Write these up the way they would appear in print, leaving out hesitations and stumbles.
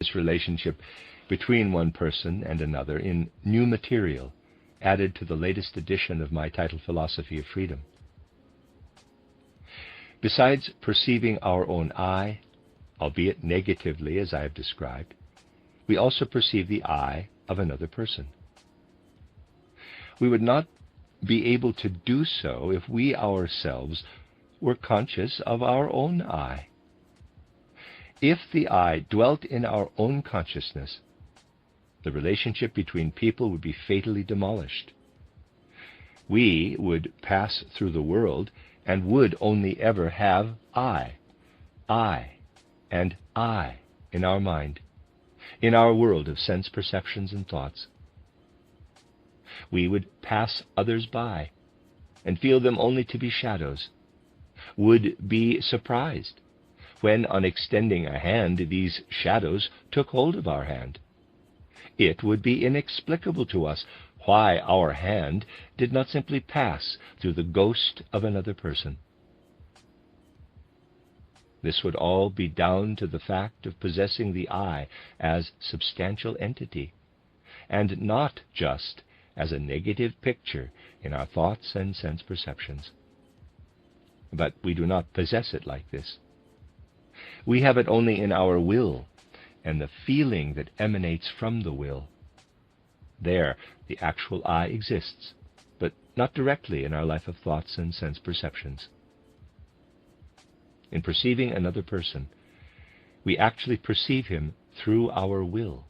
this relationship between one person and another in new material added to the latest edition of my titled Philosophy of Freedom. Besides perceiving our own I, albeit negatively as I have described, we also perceive the I of another person. We would not be able to do so if we ourselves were conscious of our own I. If the I dwelt in our own consciousness, the relationship between people would be fatally demolished. We would pass through the world and would only ever have I, and I in our mind, in our world of sense perceptions and thoughts. We would pass others by and feel them only to be shadows, would be surprised when, on extending a hand, these shadows took hold of our hand. It would be inexplicable to us why our hand did not simply pass through the ghost of another person. This would all be down to the fact of possessing the I as substantial entity, and not just as a negative picture in our thoughts and sense perceptions. But we do not possess it like this. We have it only in our will and the feeling that emanates from the will. There, the actual I exists, but not directly in our life of thoughts and sense perceptions. In perceiving another person, we actually perceive him through our will.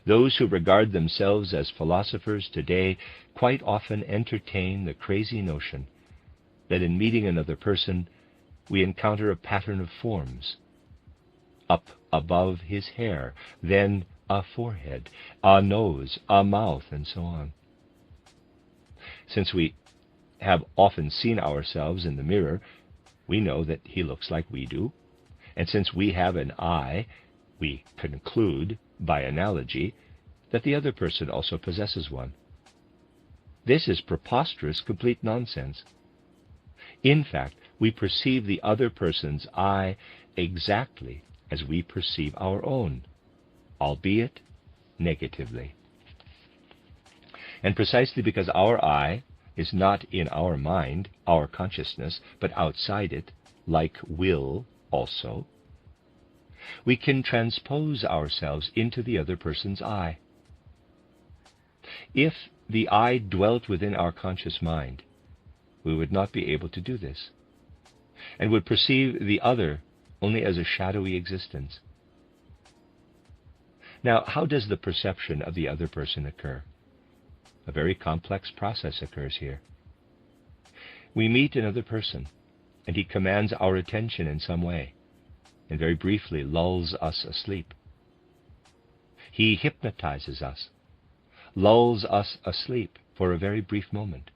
Those who regard themselves as philosophers today quite often entertain the crazy notion that in meeting another person, we encounter a pattern of forms. Up above his hair, then a forehead, a nose, a mouth, and so on. Since we have often seen ourselves in the mirror, we know that he looks like we do, and since we have an I, we conclude, by analogy, that the other person also possesses one. This is preposterous, complete nonsense. In fact, we perceive the other person's I exactly as we perceive our own, albeit negatively. And precisely because our I is not in our mind, our consciousness, but outside it, like will also, we can transpose ourselves into the other person's I. If the I dwelt within our conscious mind, we would not be able to do this, and would perceive the other only as a shadowy existence. Now, how does the perception of the other person occur? A very complex process occurs here. We meet another person, and he commands our attention in some way, and very briefly lulls us asleep. He hypnotizes us, lulls us asleep for a very brief moment.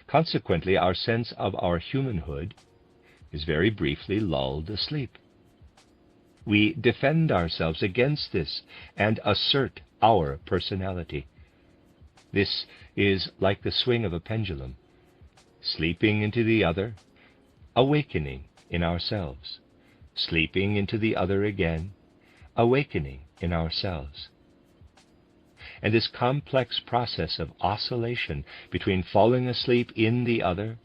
Consequently, our sense of our humanhood is very briefly lulled asleep. We defend ourselves against this and assert our personality. This is like the swing of a pendulum, sleeping into the other, awakening in ourselves, sleeping into the other again, awakening in ourselves. And this complex process of oscillation between falling asleep in the other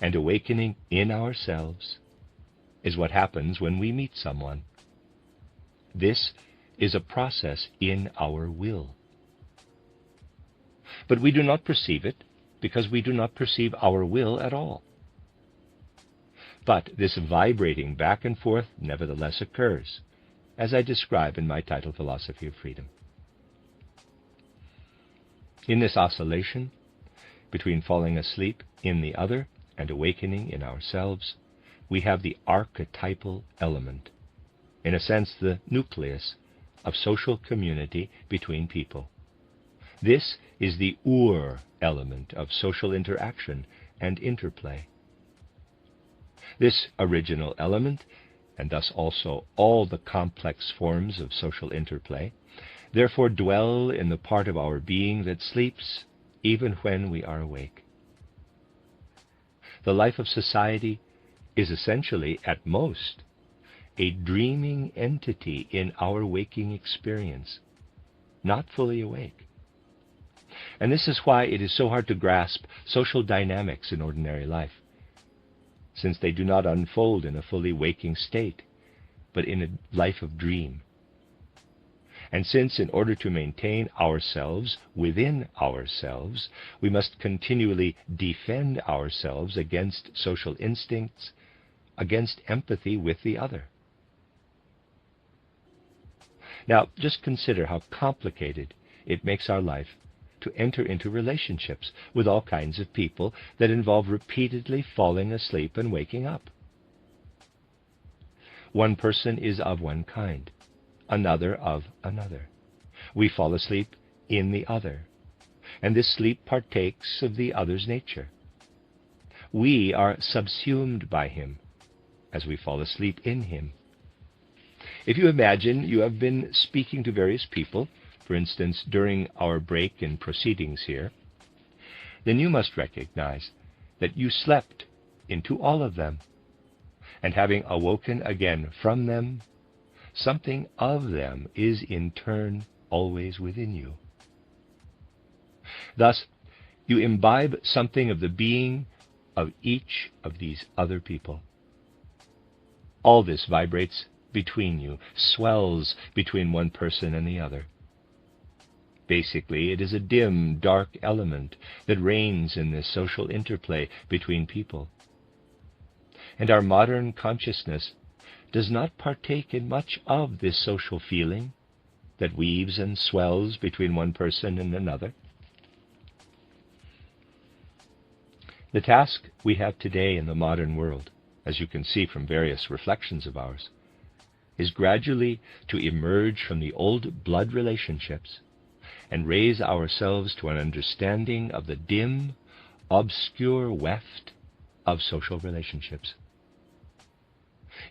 and awakening in ourselves is what happens when we meet someone. This is a process in our will. But we do not perceive it because we do not perceive our will at all. But this vibrating back and forth nevertheless occurs, as I describe in my title, Philosophy of Freedom. In this oscillation between falling asleep in the other and awakening in ourselves, we have the archetypal element, in a sense the nucleus of social community between people. This is the Ur element of social interaction and interplay. This original element, and thus also all the complex forms of social interplay, therefore dwell in the part of our being that sleeps even when we are awake. The life of society is essentially, at most, a dreaming entity in our waking experience, not fully awake. And this is why it is so hard to grasp social dynamics in ordinary life, since they do not unfold in a fully waking state, but in a life of dream. And since in order to maintain ourselves within ourselves, we must continually defend ourselves against social instincts, against empathy with the other. Now, just consider how complicated it makes our life to enter into relationships with all kinds of people that involve repeatedly falling asleep and waking up. One person is of one kind, another of another. We fall asleep in the other, and this sleep partakes of the other's nature. We are subsumed by him as we fall asleep in him. If you imagine you have been speaking to various people, for instance, during our break in proceedings here, then you must recognize that you slept into all of them, and having awoken again from them, something of them is in turn always within you. Thus, you imbibe something of the being of each of these other people. All this vibrates between you, swells between one person and the other. Basically, it is a dim, dark element that reigns in this social interplay between people. And our modern consciousness does not partake in much of this social feeling that weaves and swells between one person and another. The task we have today in the modern world, as you can see from various reflections of ours, is gradually to emerge from the old blood relationships and raise ourselves to an understanding of the dim, obscure weft of social relationships.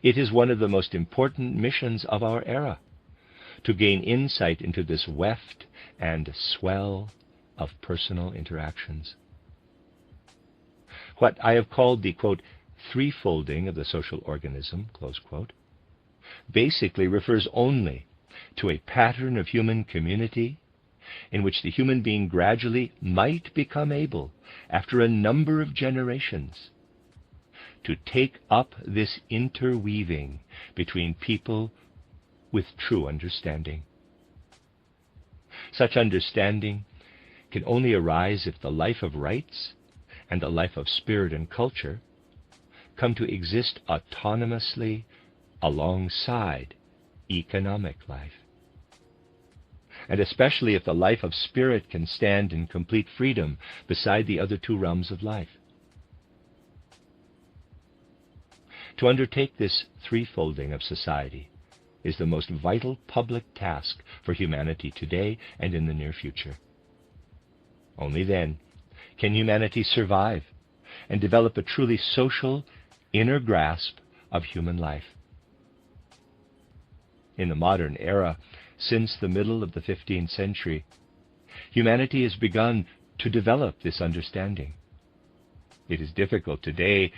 It is one of the most important missions of our era to gain insight into this weft and swell of personal interactions. What I have called the, quote, threefolding of the social organism, close quote, basically refers only to a pattern of human community in which the human being gradually might become able, after a number of generations, to take up this interweaving between people with true understanding. Such understanding can only arise if the life of rights and the life of spirit and culture come to exist autonomously alongside economic life. And especially if the life of spirit can stand in complete freedom beside the other two realms of life. To undertake this threefolding of society is the most vital public task for humanity today and in the near future. Only then can humanity survive and develop a truly social inner grasp of human life. In the modern era, since the middle of the 15th century, humanity has begun to develop this understanding. It is difficult today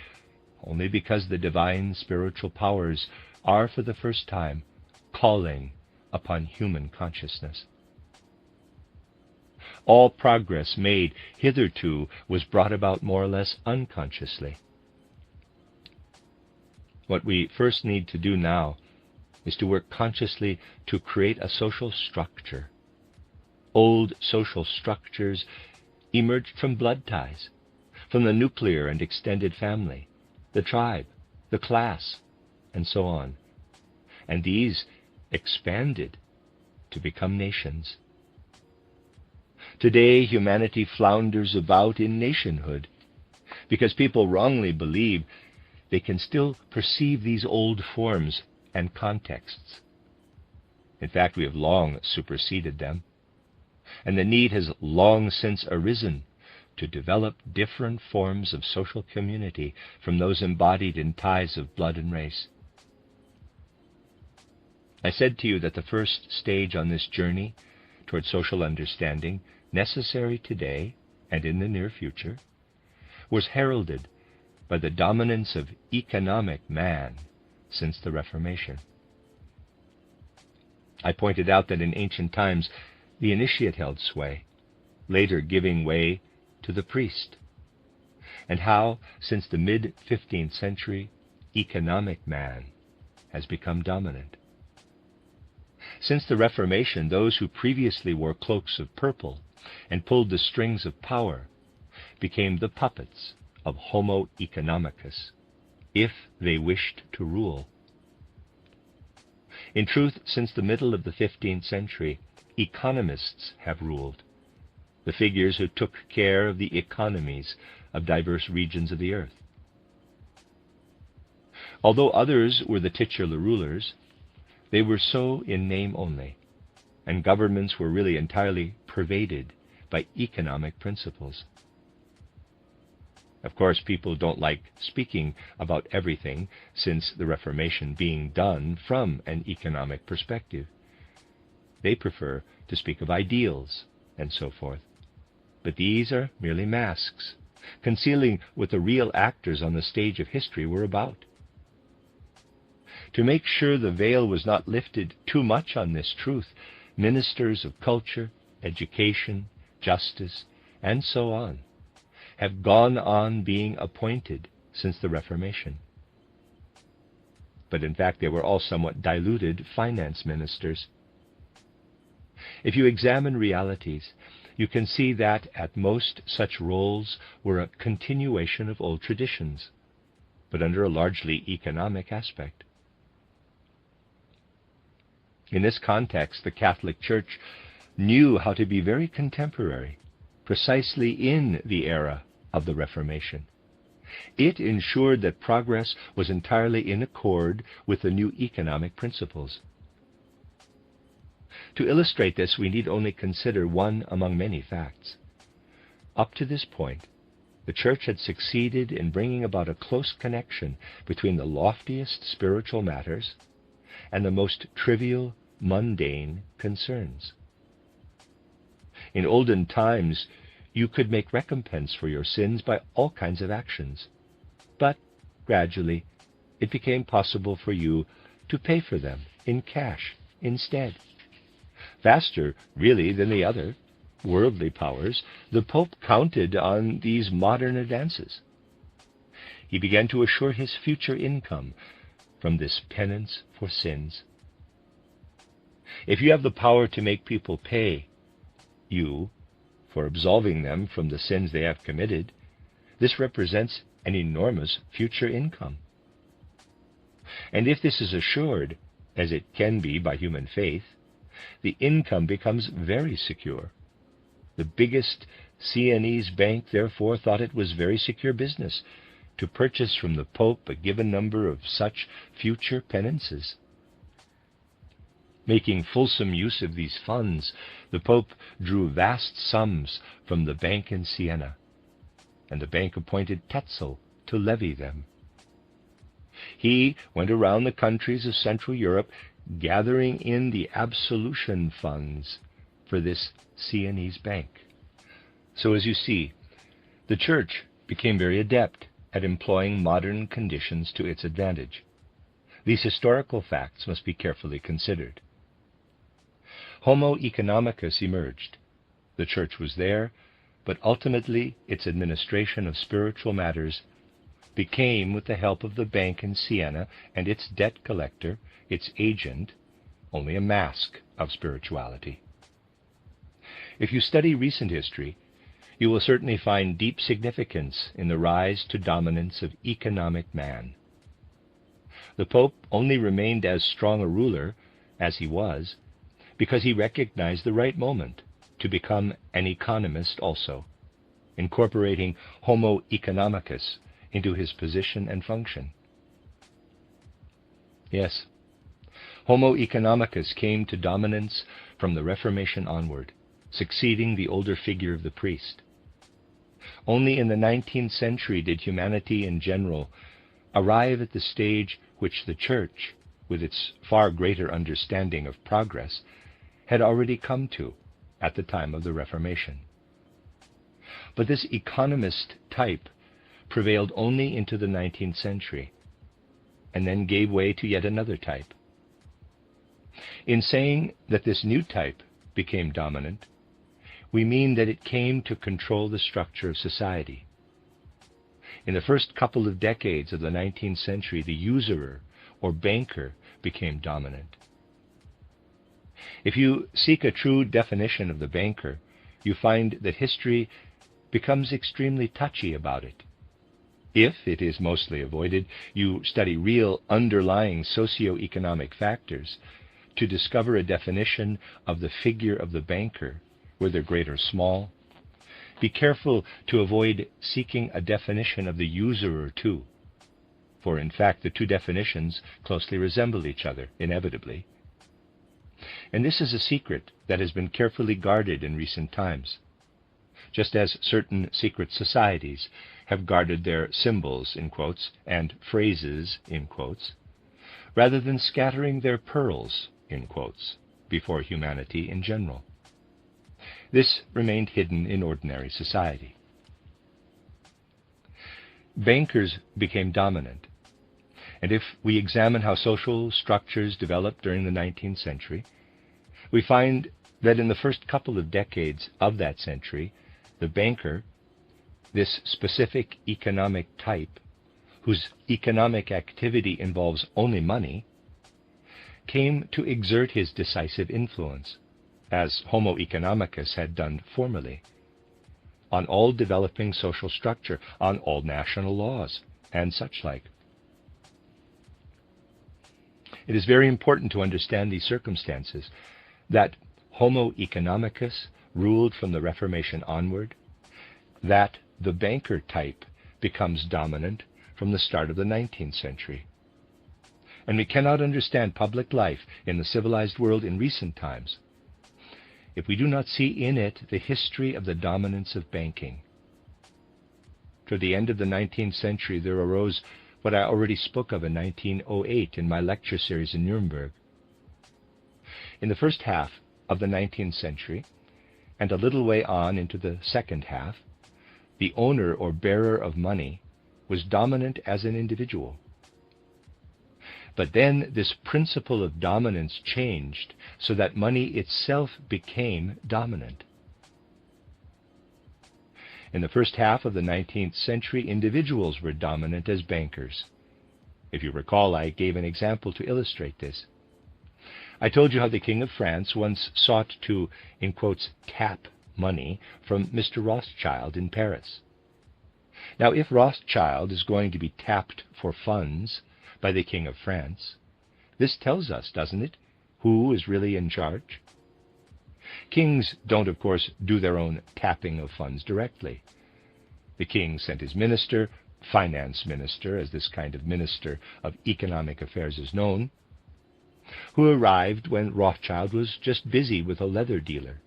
only because the divine spiritual powers are for the first time calling upon human consciousness. All progress made hitherto was brought about more or less unconsciously. What we first need to do now is to work consciously to create a social structure. Old social structures emerged from blood ties, from the nuclear and extended family, the tribe, the class, and so on. And these expanded to become nations. Today, humanity flounders about in nationhood because people wrongly believe they can still perceive these old forms and contexts. In fact, we have long superseded them, and the need has long since arisen to develop different forms of social community from those embodied in ties of blood and race. I said to you that the first stage on this journey toward social understanding, necessary today and in the near future, was heralded by the dominance of economic man since the Reformation. I pointed out that in ancient times the initiate held sway, later giving way to the priest, and how, since the mid-15th century, economic man has become dominant. Since the Reformation, those who previously wore cloaks of purple and pulled the strings of power became the puppets of Homo economicus, if they wished to rule. In truth, since the middle of the 15th century, economists have ruled, the figures who took care of the economies of diverse regions of the earth. Although others were the titular rulers, they were so in name only, and governments were really entirely pervaded by economic principles. Of course, people don't like speaking about everything since the Reformation being done from an economic perspective. They prefer to speak of ideals and so forth. But these are merely masks, concealing what the real actors on the stage of history were about. To make sure the veil was not lifted too much on this truth, ministers of culture, education, justice, and so on, have gone on being appointed since the Reformation. But in fact, they were all somewhat diluted finance ministers. If you examine realities, you can see that at most such roles were a continuation of old traditions, but under a largely economic aspect. In this context, the Catholic Church knew how to be very contemporary, precisely in the era of the Reformation. It ensured that progress was entirely in accord with the new economic principles. To illustrate this, we need only consider one among many facts. Up to this point, the Church had succeeded in bringing about a close connection between the loftiest spiritual matters and the most trivial, mundane concerns. In olden times, you could make recompense for your sins by all kinds of actions, but gradually it became possible for you to pay for them in cash instead. Faster, really, than the other worldly powers, the Pope counted on these modern advances. He began to assure his future income from this penance for sins. If you have the power to make people pay you for absolving them from the sins they have committed, this represents an enormous future income. And if this is assured, as it can be by human faith, the income becomes very secure. The biggest Sienese bank, therefore, thought it was very secure business to purchase from the Pope a given number of such future penances. Making fulsome use of these funds, the Pope drew vast sums from the bank in Siena, and the bank appointed Tetzel to levy them. He went around the countries of Central Europe gathering in the absolution funds for this Sienese bank. So as you see, the Church became very adept at employing modern conditions to its advantage. These historical facts must be carefully considered. Homo economicus emerged. The Church was there, but ultimately its administration of spiritual matters became, with the help of the bank in Siena and its debt collector, its agent, only a mask of spirituality. If you study recent history, you will certainly find deep significance in the rise to dominance of economic man. The Pope only remained as strong a ruler as he was because he recognized the right moment to become an economist also, incorporating Homo economicus into his position and function. Yes, Homo economicus came to dominance from the Reformation onward, succeeding the older figure of the priest. Only in the 19th century did humanity in general arrive at the stage which the Church, with its far greater understanding of progress, had already come to at the time of the Reformation. But this economist type prevailed only into the 19th century. and then gave way to yet another type. In saying that this new type became dominant, we mean that it came to control the structure of society. In the first couple of decades of the 19th century, the usurer or banker became dominant. If you seek a true definition of the banker, you find that history becomes extremely touchy about it. If it is mostly avoided, you study real underlying socio-economic factors to discover a definition of the figure of the banker, whether great or small. Be careful to avoid seeking a definition of the usurer too, for in fact the two definitions closely resemble each other, inevitably. And this is a secret that has been carefully guarded in recent times, just as certain secret societies have guarded their symbols, in quotes, and phrases, in quotes, rather than scattering their pearls, in quotes, before humanity in general. This remained hidden in ordinary society. Bankers became dominant, and if we examine how social structures developed during the 19th century, we find that in the first couple of decades of that century, the banker, this specific economic type, whose economic activity involves only money, came to exert his decisive influence, as Homo economicus had done formerly, on all developing social structure, on all national laws, and such like. It is very important to understand these circumstances, that Homo economicus ruled from the Reformation onward, that the banker type becomes dominant from the start of the 19th century. And we cannot understand public life in the civilized world in recent times if we do not see in it the history of the dominance of banking. Toward the end of the 19th century, there arose what I already spoke of in 1908 in my lecture series in Nuremberg. In the first half of the 19th century, and a little way on into the second half, the owner or bearer of money was dominant as an individual. But then this principle of dominance changed so that money itself became dominant. In the first half of the 19th century, individuals were dominant as bankers. If you recall, I gave an example to illustrate this. I told you how the King of France once sought to, in quotes, tap money from Mr. Rothschild in Paris. Now, if Rothschild is going to be tapped for funds by the King of France, this tells us, doesn't it, who is really in charge? Kings don't, of course, do their own tapping of funds directly. The king sent his minister, finance minister, as this kind of minister of economic affairs is known, who arrived when Rothschild was just busy with a leather dealer.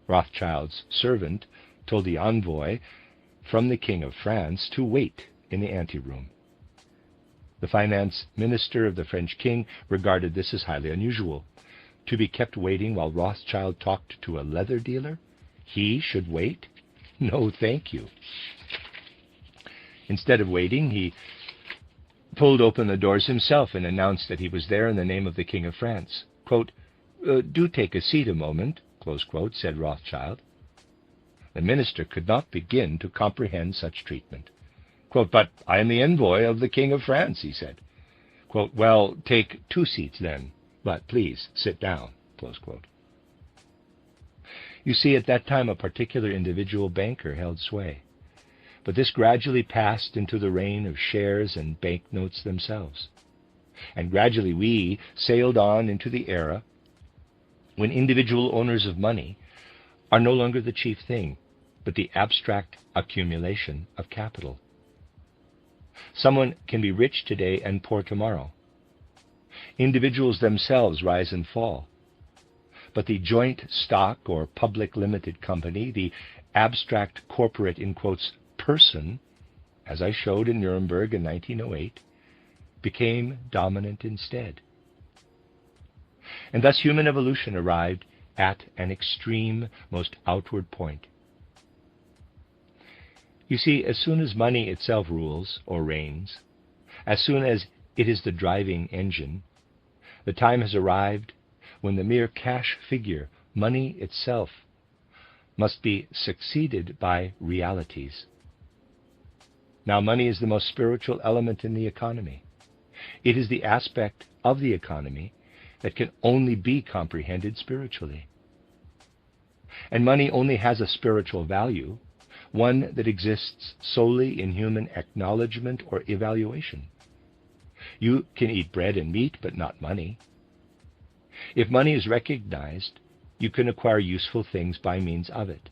Rothschild's servant told the envoy from the King of France to wait in the anteroom. The finance minister of the French king regarded this as highly unusual. To be kept waiting while Rothschild talked to a leather dealer? He should wait? No, thank you. Instead of waiting, he pulled open the doors himself and announced that he was there in the name of the King of France. Quote, "Do take a seat a moment," close quote, said Rothschild. The minister could not begin to comprehend such treatment. Quote, "But I am the envoy of the King of France," he said. Quote, "Well, take 2 seats then, but please sit down," close quote. You see, at that time a particular individual banker held sway. But this gradually passed into the reign of shares and banknotes themselves. And gradually we sailed on into the era when individual owners of money are no longer the chief thing, but the abstract accumulation of capital. Someone can be rich today and poor tomorrow. Individuals themselves rise and fall. But the joint stock or public limited company, the abstract corporate, in quotes, person, as I showed in Nuremberg in 1908, became dominant instead. And thus human evolution arrived at an extreme, most outward point. You see, as soon as money itself rules or reigns, as soon as It is the driving engine. The time has arrived when the mere cash figure, money itself, must be succeeded by realities. Now, money is the most spiritual element in the economy. It is the aspect of the economy that can only be comprehended spiritually. And money only has a spiritual value, one that exists solely in human acknowledgement or evaluation. You can eat bread and meat, but not money. If money is recognized, you can acquire useful things by means of it.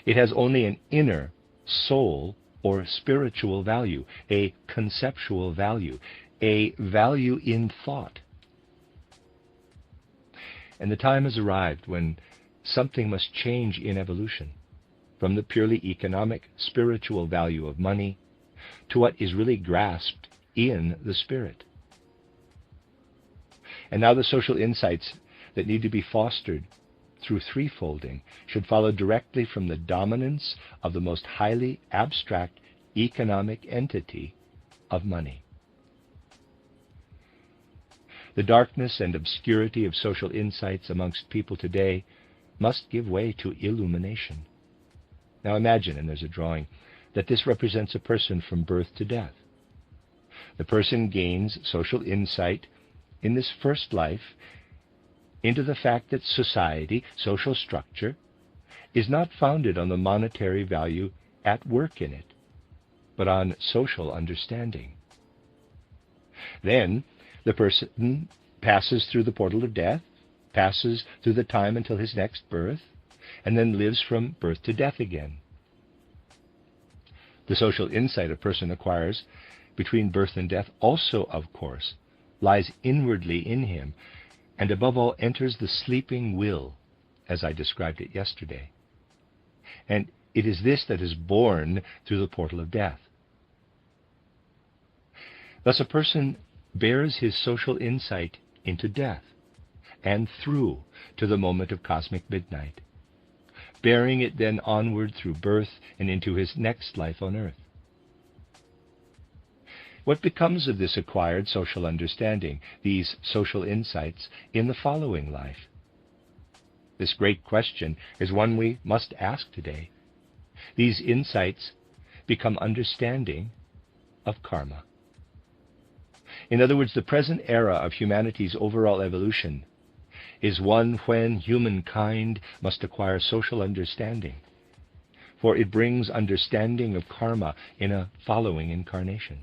It has only an inner soul or spiritual value, a conceptual value, a value in thought. And the time has arrived when something must change in evolution, from the purely economic, spiritual value of money to what is really grasped in the spirit. And now the social insights that need to be fostered through threefolding should follow directly from the dominance of the most highly abstract economic entity of money. The darkness and obscurity of social insights amongst people today must give way to illumination. Now imagine, and there's a drawing, that this represents a person from birth to death. The person gains social insight in this first life into the fact that society, social structure, is not founded on the monetary value at work in it, but on social understanding. Then the person passes through the portal of death, passes through the time until his next birth, and then lives from birth to death again. The social insight a person acquires between birth and death also, of course, lies inwardly in him, and above all enters the sleeping will, as I described it yesterday. And it is this that is born through the portal of death. Thus a person bears his social insight into death, and through to the moment of cosmic midnight, bearing it then onward through birth and into his next life on earth. What becomes of this acquired social understanding, these social insights, in the following life? This great question is one we must ask today. These insights become understanding of karma. In other words, the present era of humanity's overall evolution is one when humankind must acquire social understanding, for it brings understanding of karma in a following incarnation.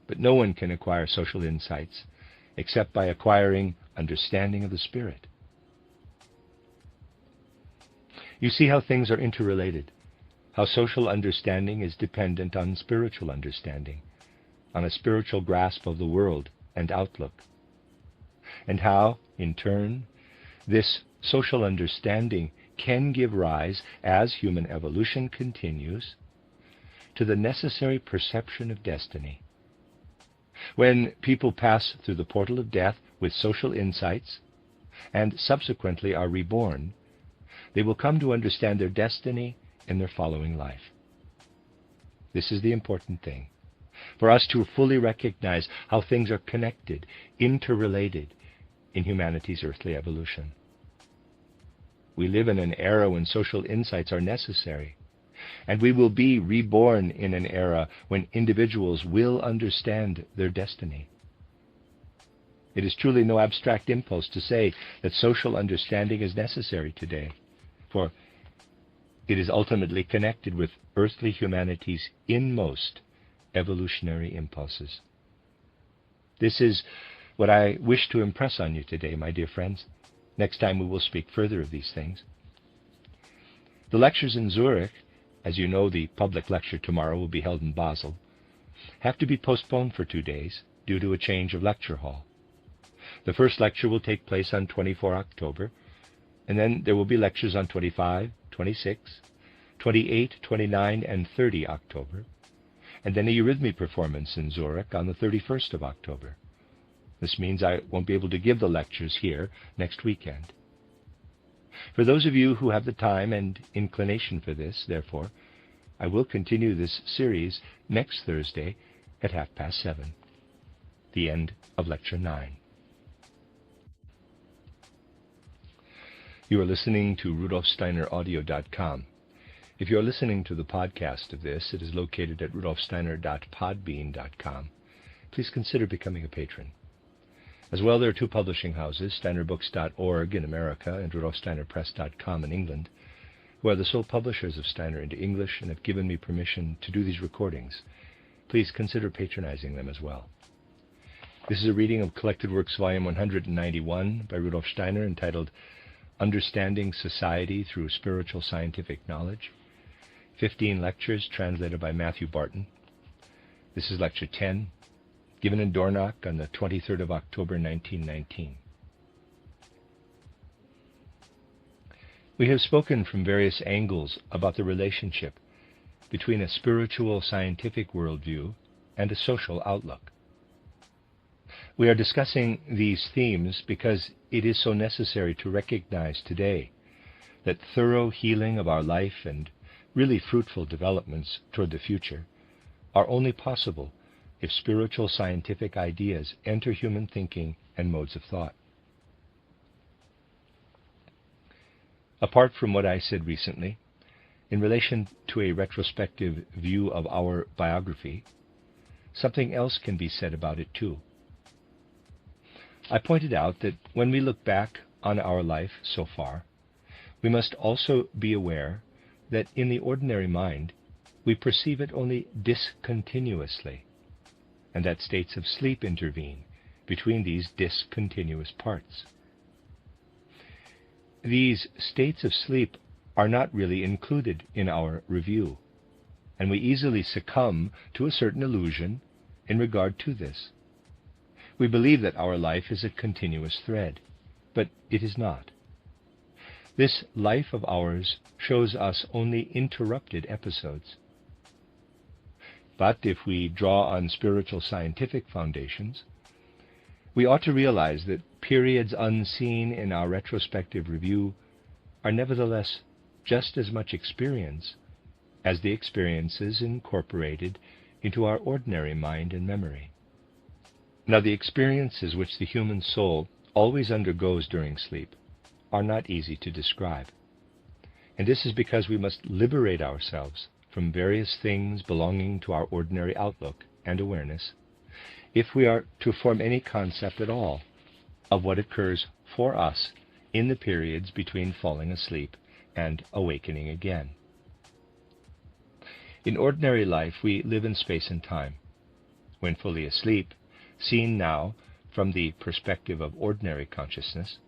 But no one can acquire social insights except by acquiring understanding of the Spirit. You see how things are interrelated, how social understanding is dependent on spiritual understanding, on a spiritual grasp of the world and outlook, and how, in turn, this social understanding can give rise, as human evolution continues, to the necessary perception of destiny. When people pass through the portal of death with social insights, and subsequently are reborn, they will come to understand their destiny in their following life. This is the important thing, for us to fully recognize how things are connected, interrelated in humanity's earthly evolution. We live in an era when social insights are necessary, and we will be reborn in an era when individuals will understand their destiny. It is truly no abstract impulse to say that social understanding is necessary today, for it is ultimately connected with earthly humanity's inmost evolutionary impulses. This is what I wish to impress on you today, my dear friends. Next time we will speak further of these things. The lectures in Zurich, as you know, the public lecture tomorrow will be held in Basel, have to be postponed for 2 days due to a change of lecture hall. The first lecture will take place on 24 October, and then there will be lectures on 25, 26, 28, 29, and 30 October, and then a eurythmy performance in Zurich on the 31st of October. This means I won't be able to give the lectures here next weekend. For those of you who have the time and inclination for this, therefore, I will continue this series next Thursday at 7:30. The end of Lecture 9. You are listening to rudolfsteineraudio.com. If you are listening to the podcast of this, it is located at rudolfsteiner.podbean.com. Please consider becoming a patron. As well, there are two publishing houses, steinerbooks.org in America and rudolfsteinerpress.com in England, who are the sole publishers of Steiner into English and have given me permission to do these recordings. Please consider patronizing them as well. This is a reading of Collected Works Volume 191 by Rudolf Steiner, entitled Understanding Society Through Spiritual Scientific Knowledge. 15 lectures translated by Matthew Barton. This is Lecture 10, given in Dornach on the 23rd of October 1919. We have spoken from various angles about the relationship between a spiritual scientific worldview and a social outlook. We are discussing these themes because it is so necessary to recognize today that thorough healing of our life and really fruitful developments toward the future are only possible if spiritual scientific ideas enter human thinking and modes of thought. Apart from what I said recently, in relation to a retrospective view of our biography, something else can be said about it too. I pointed out that when we look back on our life so far, we must also be aware that in the ordinary mind, we perceive it only discontinuously, and that states of sleep intervene between these discontinuous parts. These states of sleep are not really included in our review, and we easily succumb to a certain illusion in regard to this. We believe that our life is a continuous thread, but it is not. This life of ours shows us only interrupted episodes. But if we draw on spiritual scientific foundations, we ought to realize that periods unseen in our retrospective review are nevertheless just as much experience as the experiences incorporated into our ordinary mind and memory. Now, the experiences which the human soul always undergoes during sleep are not easy to describe. And this is because we must liberate ourselves from various things belonging to our ordinary outlook and awareness if we are to form any concept at all of what occurs for us in the periods between falling asleep and awakening again. In ordinary life, we live in space and time. When fully asleep, seen now from the perspective of ordinary consciousness,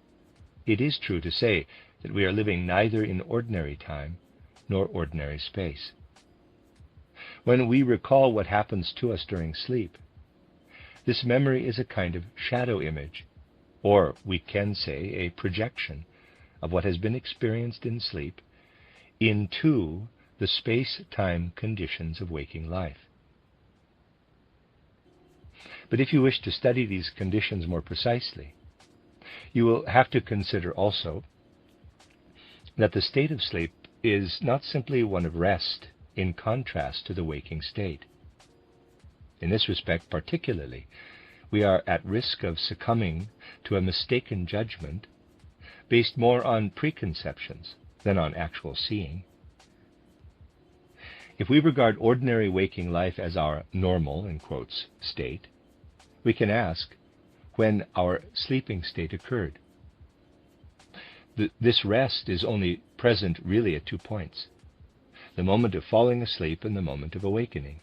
it is true to say that we are living neither in ordinary time nor ordinary space. When we recall what happens to us during sleep, this memory is a kind of shadow image, or we can say a projection of what has been experienced in sleep into the space-time conditions of waking life. But if you wish to study these conditions more precisely, you will have to consider also that the state of sleep is not simply one of rest in contrast to the waking state. In this respect particularly, we are at risk of succumbing to a mistaken judgment based more on preconceptions than on actual seeing. If we regard ordinary waking life as our normal, in quotes, state, we can ask when our sleeping state occurred. This rest is only present really at 2 points: the moment of falling asleep and the moment of awakening.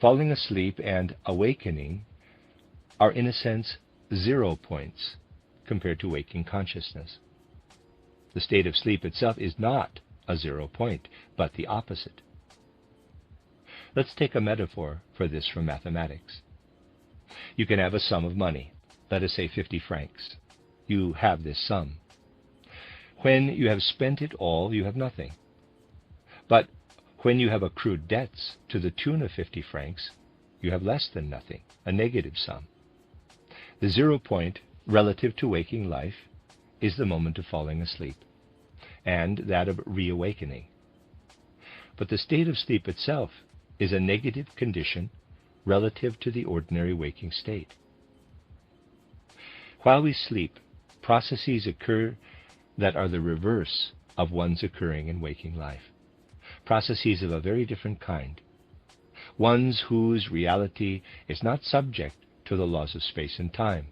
Falling asleep and awakening are, in a sense, 0 points compared to waking consciousness. The state of sleep itself is not a 0 point, but the opposite. Let's take a metaphor for this from mathematics. You can have a sum of money, let us say 50 francs. You have this sum. When you have spent it all, you have nothing. But when you have accrued debts to the tune of 50 francs, you have less than nothing, a negative sum. The 0 point relative to waking life is the moment of falling asleep, and that of reawakening. But the state of sleep itself is a negative condition relative to the ordinary waking state. While we sleep, processes occur that are the reverse of ones occurring in waking life. Processes of a very different kind. Ones whose reality is not subject to the laws of space and time,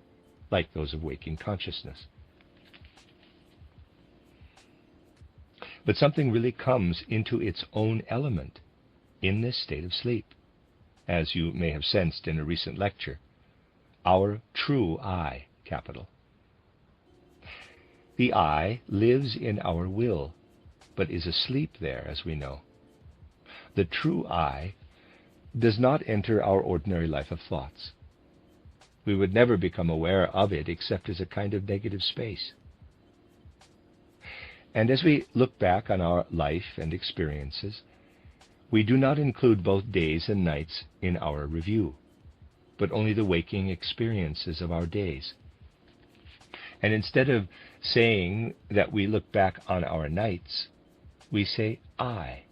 like those of waking consciousness. But something really comes into its own element in this state of sleep, as you may have sensed in a recent lecture. Our true I, capital. The I lives in our will, but is asleep there, as we know. The true I does not enter our ordinary life of thoughts. We would never become aware of it except as a kind of negative space. And as we look back on our life and experiences, we do not include both days and nights in our review, but only the waking experiences of our days. And instead of saying that we look back on our nights, we say I.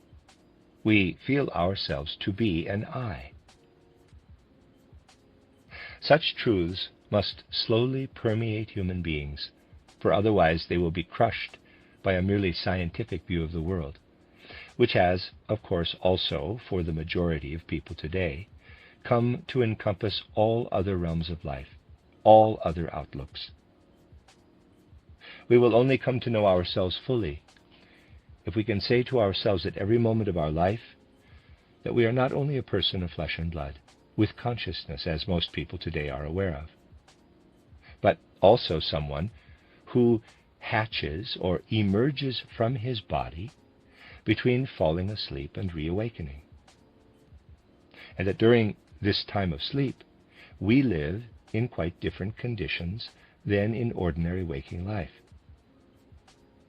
We feel ourselves to be an I. Such truths must slowly permeate human beings, for otherwise they will be crushed by a merely scientific view of the world, which has, of course, also, for the majority of people today, come to encompass all other realms of life, all other outlooks. We will only come to know ourselves fully if we can say to ourselves at every moment of our life that we are not only a person of flesh and blood, with consciousness, as most people today are aware of, but also someone who hatches or emerges from his body between falling asleep and reawakening. And that during this time of sleep, we live in quite different conditions than in ordinary waking life.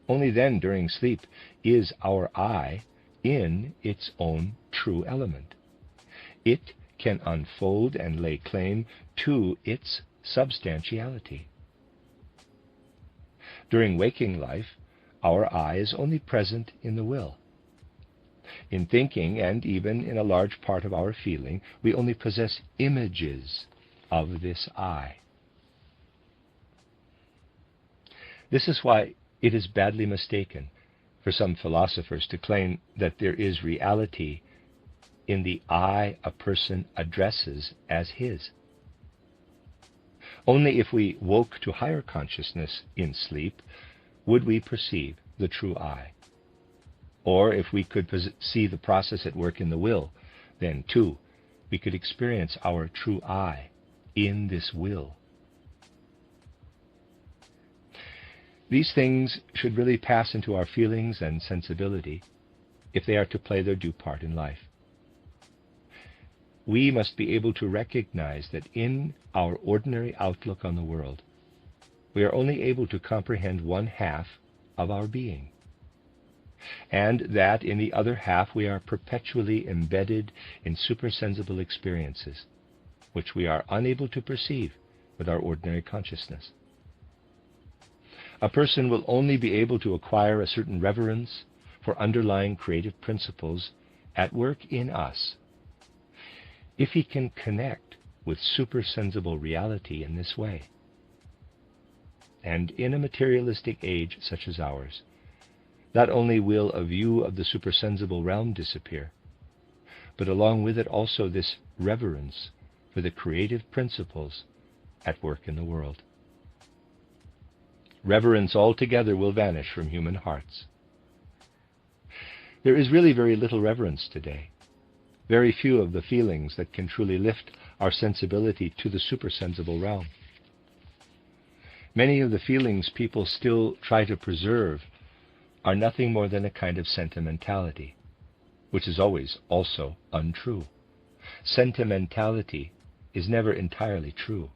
Only then, during sleep, is our I in its own true element. It can unfold and lay claim to its substantiality. During waking life, our I is only present in the will. In thinking, and even in a large part of our feeling, we only possess images of this I. This is why it is badly mistaken for some philosophers to claim that there is reality in the I a person addresses as his. Only if we woke to higher consciousness in sleep would we perceive the true I. Or if we could see the process at work in the will, then too we could experience our true I in this will. These things should really pass into our feelings and sensibility if they are to play their due part in life. We must be able to recognize that in our ordinary outlook on the world, we are only able to comprehend one half of our being, and that in the other half we are perpetually embedded in supersensible experiences, which we are unable to perceive with our ordinary consciousness. A person will only be able to acquire a certain reverence for underlying creative principles at work in us if he can connect with supersensible reality in this way. And in a materialistic age such as ours, not only will a view of the supersensible realm disappear, but along with it also this reverence for the creative principles at work in the world. Reverence altogether will vanish from human hearts. There is really very little reverence today. Very few of the feelings that can truly lift our sensibility to the supersensible realm. Many of the feelings people still try to preserve are nothing more than a kind of sentimentality, which is always also untrue. Sentimentality is never entirely true.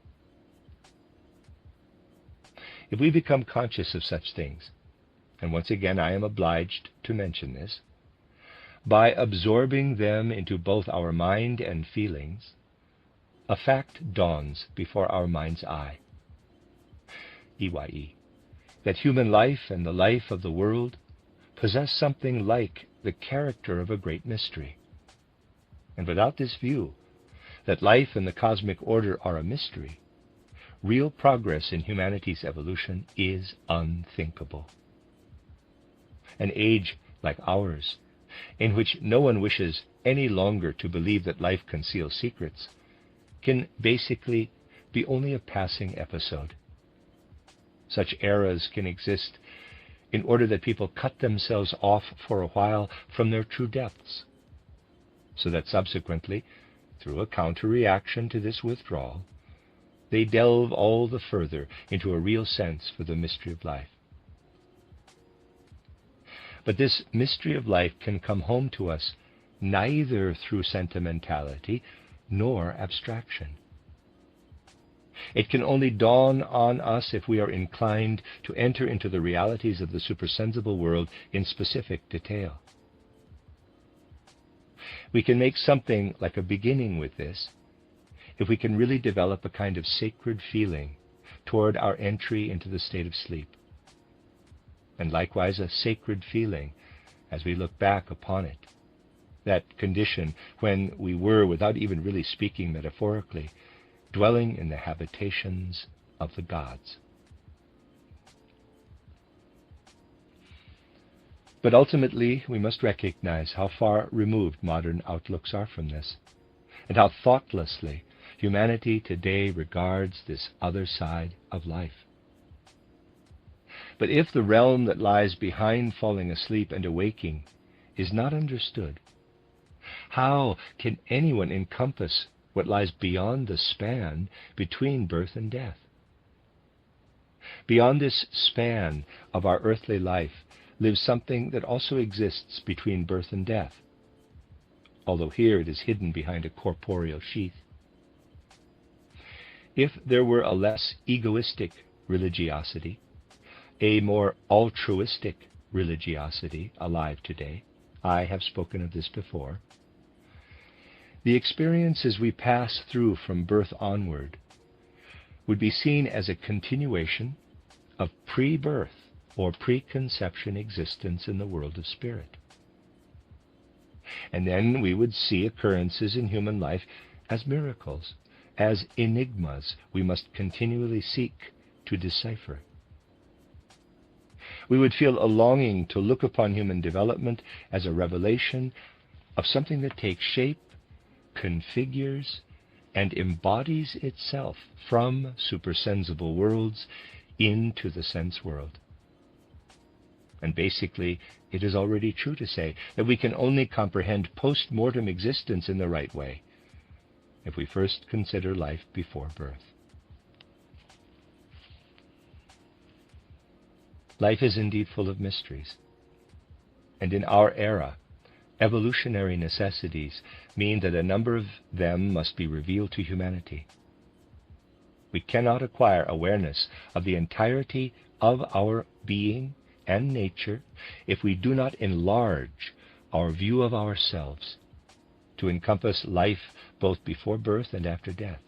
If we become conscious of such things, and once again I am obliged to mention this, by absorbing them into both our mind and feelings, a fact dawns before our mind's eye, EYE, that human life and the life of the world possess something like the character of a great mystery. And without this view, that life and the cosmic order are a mystery, real progress in humanity's evolution is unthinkable. An age like ours, in which no one wishes any longer to believe that life conceals secrets, can basically be only a passing episode. Such eras can exist in order that people cut themselves off for a while from their true depths, so that subsequently, through a counter-reaction to this withdrawal, they delve all the further into a real sense for the mystery of life. But this mystery of life can come home to us neither through sentimentality nor abstraction. It can only dawn on us if we are inclined to enter into the realities of the supersensible world in specific detail. We can make something like a beginning with this if we can really develop a kind of sacred feeling toward our entry into the state of sleep, and likewise a sacred feeling as we look back upon it, that condition when we were, without even really speaking metaphorically, dwelling in the habitations of the gods. But ultimately, we must recognize how far removed modern outlooks are from this, and how thoughtlessly humanity today regards this other side of life. But if the realm that lies behind falling asleep and awaking is not understood, how can anyone encompass what lies beyond the span between birth and death? Beyond this span of our earthly life lives something that also exists between birth and death, although here it is hidden behind a corporeal sheath. If there were a less egoistic religiosity, a more altruistic religiosity alive today, I have spoken of this before, the experiences we pass through from birth onward would be seen as a continuation of pre-birth or preconception existence in the world of spirit. And then we would see occurrences in human life as miracles, as enigmas we must continually seek to decipher. We would feel a longing to look upon human development as a revelation of something that takes shape, configures, and embodies itself from supersensible worlds into the sense world. And basically, it is already true to say that we can only comprehend post-mortem existence in the right way if we first consider life before birth. Life is indeed full of mysteries, and in our era, evolutionary necessities mean that a number of them must be revealed to humanity. We cannot acquire awareness of the entirety of our being and nature if we do not enlarge our view of ourselves to encompass life both before birth and after death.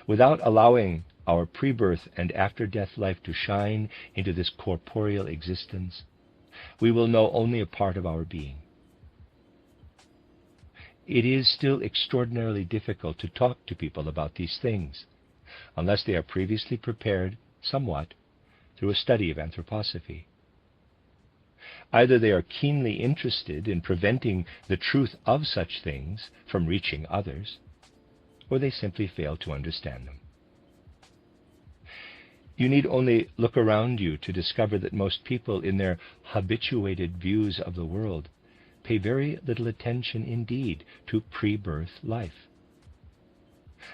Without allowing our pre-birth and after-death life to shine into this corporeal existence, we will know only a part of our being. It is still extraordinarily difficult to talk to people about these things, unless they are previously prepared somewhat through a study of anthroposophy. Either they are keenly interested in preventing the truth of such things from reaching others, or they simply fail to understand them. You need only look around you to discover that most people, in their habituated views of the world, pay very little attention indeed to pre-birth life.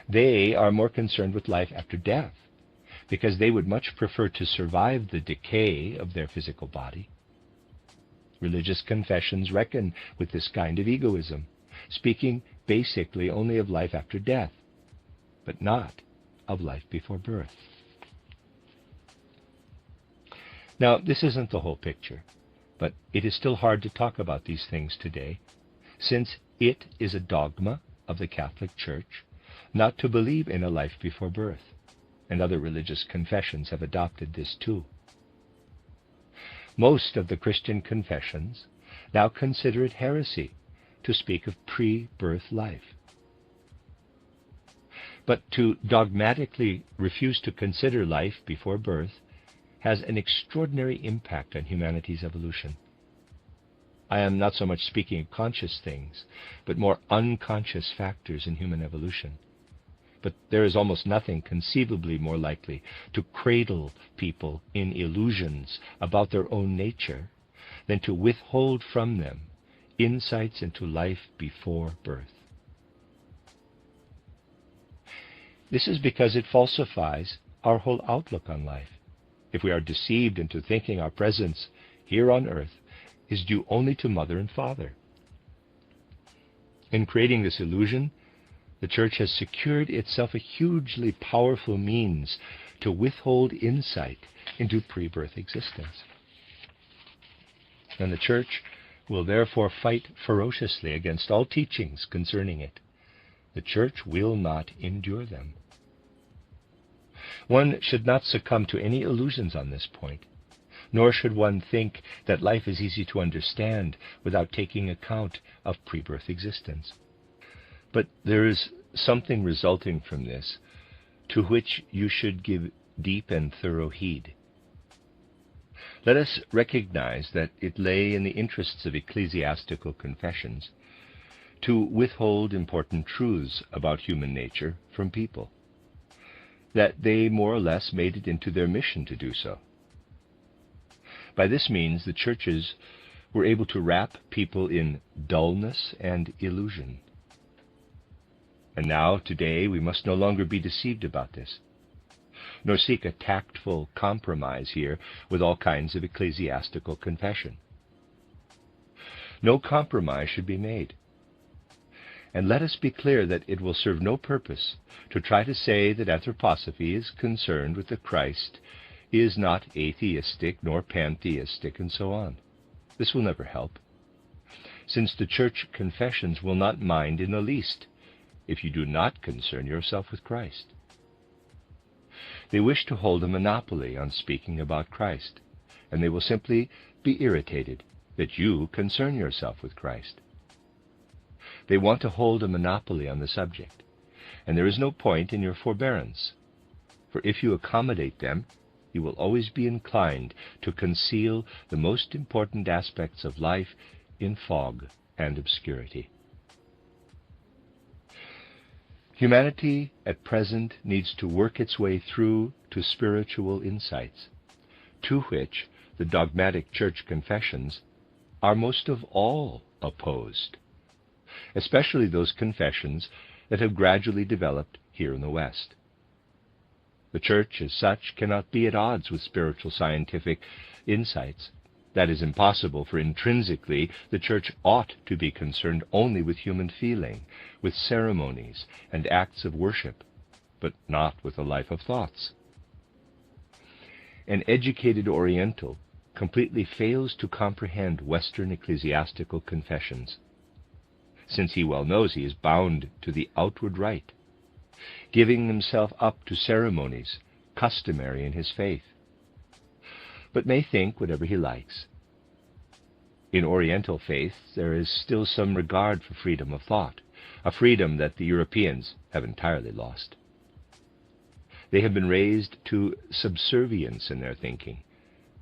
They are more concerned with life after death, because they would much prefer to survive the decay of their physical body. Religious confessions reckon with this kind of egoism, speaking basically only of life after death, but not of life before birth. Now, this isn't the whole picture, but it is still hard to talk about these things today, since it is a dogma of the Catholic Church not to believe in a life before birth, and other religious confessions have adopted this too. Most of the Christian confessions now consider it heresy to speak of pre-birth life. But to dogmatically refuse to consider life before birth has an extraordinary impact on humanity's evolution. I am not so much speaking of conscious things, but more unconscious factors in human evolution. But there is almost nothing conceivably more likely to cradle people in illusions about their own nature than to withhold from them insights into life before birth. This is because it falsifies our whole outlook on life. If we are deceived into thinking our presence here on earth is due only to mother and father. In creating this illusion, the Church has secured itself a hugely powerful means to withhold insight into pre-birth existence. And the Church will therefore fight ferociously against all teachings concerning it. The Church will not endure them. One should not succumb to any illusions on this point, nor should one think that life is easy to understand without taking account of pre-birth existence. But there is something resulting from this to which you should give deep and thorough heed. Let us recognize that it lay in the interests of ecclesiastical confessions to withhold important truths about human nature from people, that they more or less made it into their mission to do so. By this means, the churches were able to wrap people in dullness and illusion. And now, today, we must no longer be deceived about this, nor seek a tactful compromise here with all kinds of ecclesiastical confession. No compromise should be made. And let us be clear that it will serve no purpose to try to say that anthroposophy is concerned with the Christ, is not atheistic nor pantheistic, and so on. This will never help, since the church confessions will not mind in the least if you do not concern yourself with Christ. They wish to hold a monopoly on speaking about Christ, and they will simply be irritated that you concern yourself with Christ. They want to hold a monopoly on the subject, and there is no point in your forbearance, for if you accommodate them, you will always be inclined to conceal the most important aspects of life in fog and obscurity. Humanity at present needs to work its way through to spiritual insights, to which the dogmatic church confessions are most of all opposed, especially those confessions that have gradually developed here in the West. The Church, as such, cannot be at odds with spiritual scientific insights. That is impossible, for intrinsically the Church ought to be concerned only with human feeling, with ceremonies and acts of worship, but not with a life of thoughts. An educated Oriental completely fails to comprehend Western ecclesiastical confessions, since he well knows he is bound to the outward rite, giving himself up to ceremonies customary in his faith, but may think whatever he likes. In Oriental faith there is still some regard for freedom of thought, a freedom that the Europeans have entirely lost. They have been raised to subservience in their thinking,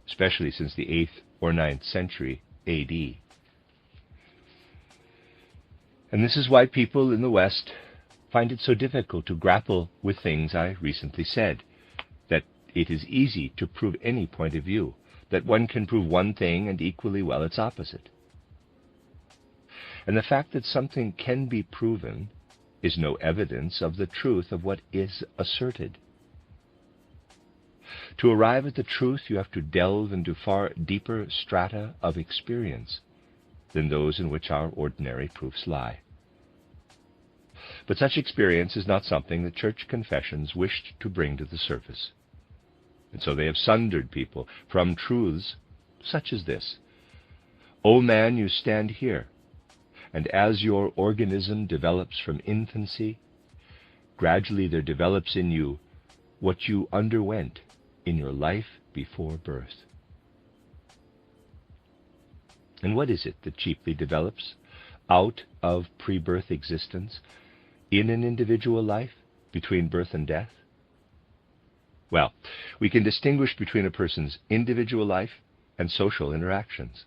especially since the 8th or 9th century A.D. And this is why people in the West find it so difficult to grapple with things I recently said, that it is easy to prove any point of view, that one can prove one thing and equally well its opposite. And the fact that something can be proven is no evidence of the truth of what is asserted. To arrive at the truth, you have to delve into far deeper strata of experience than those in which our ordinary proofs lie. But such experience is not something the church confessions wished to bring to the surface. And so they have sundered people from truths such as this: O man, you stand here, and as your organism develops from infancy, gradually there develops in you what you underwent in your life before birth. And what is it that chiefly develops? out of pre-birth existence in an individual life between birth and death? Well, we can distinguish between a person's individual life and social interactions.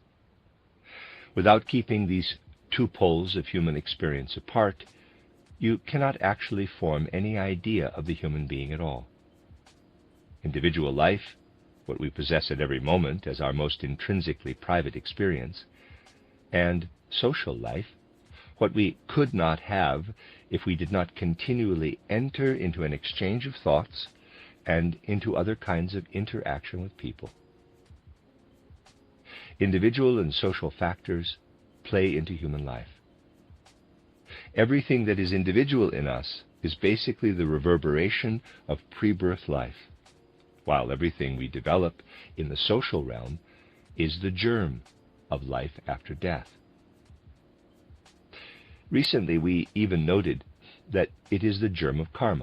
Without keeping these two poles of human experience apart, you cannot actually form any idea of the human being at all. Individual life, what we possess at every moment as our most intrinsically private experience, and social life, what we could not have if we did not continually enter into an exchange of thoughts and into other kinds of interaction with people. Individual and social factors play into human life. Everything that is individual in us is basically the reverberation of pre-birth life, while everything we develop in the social realm is the germ of life after death. Recently, we even noted that it is the germ of karma.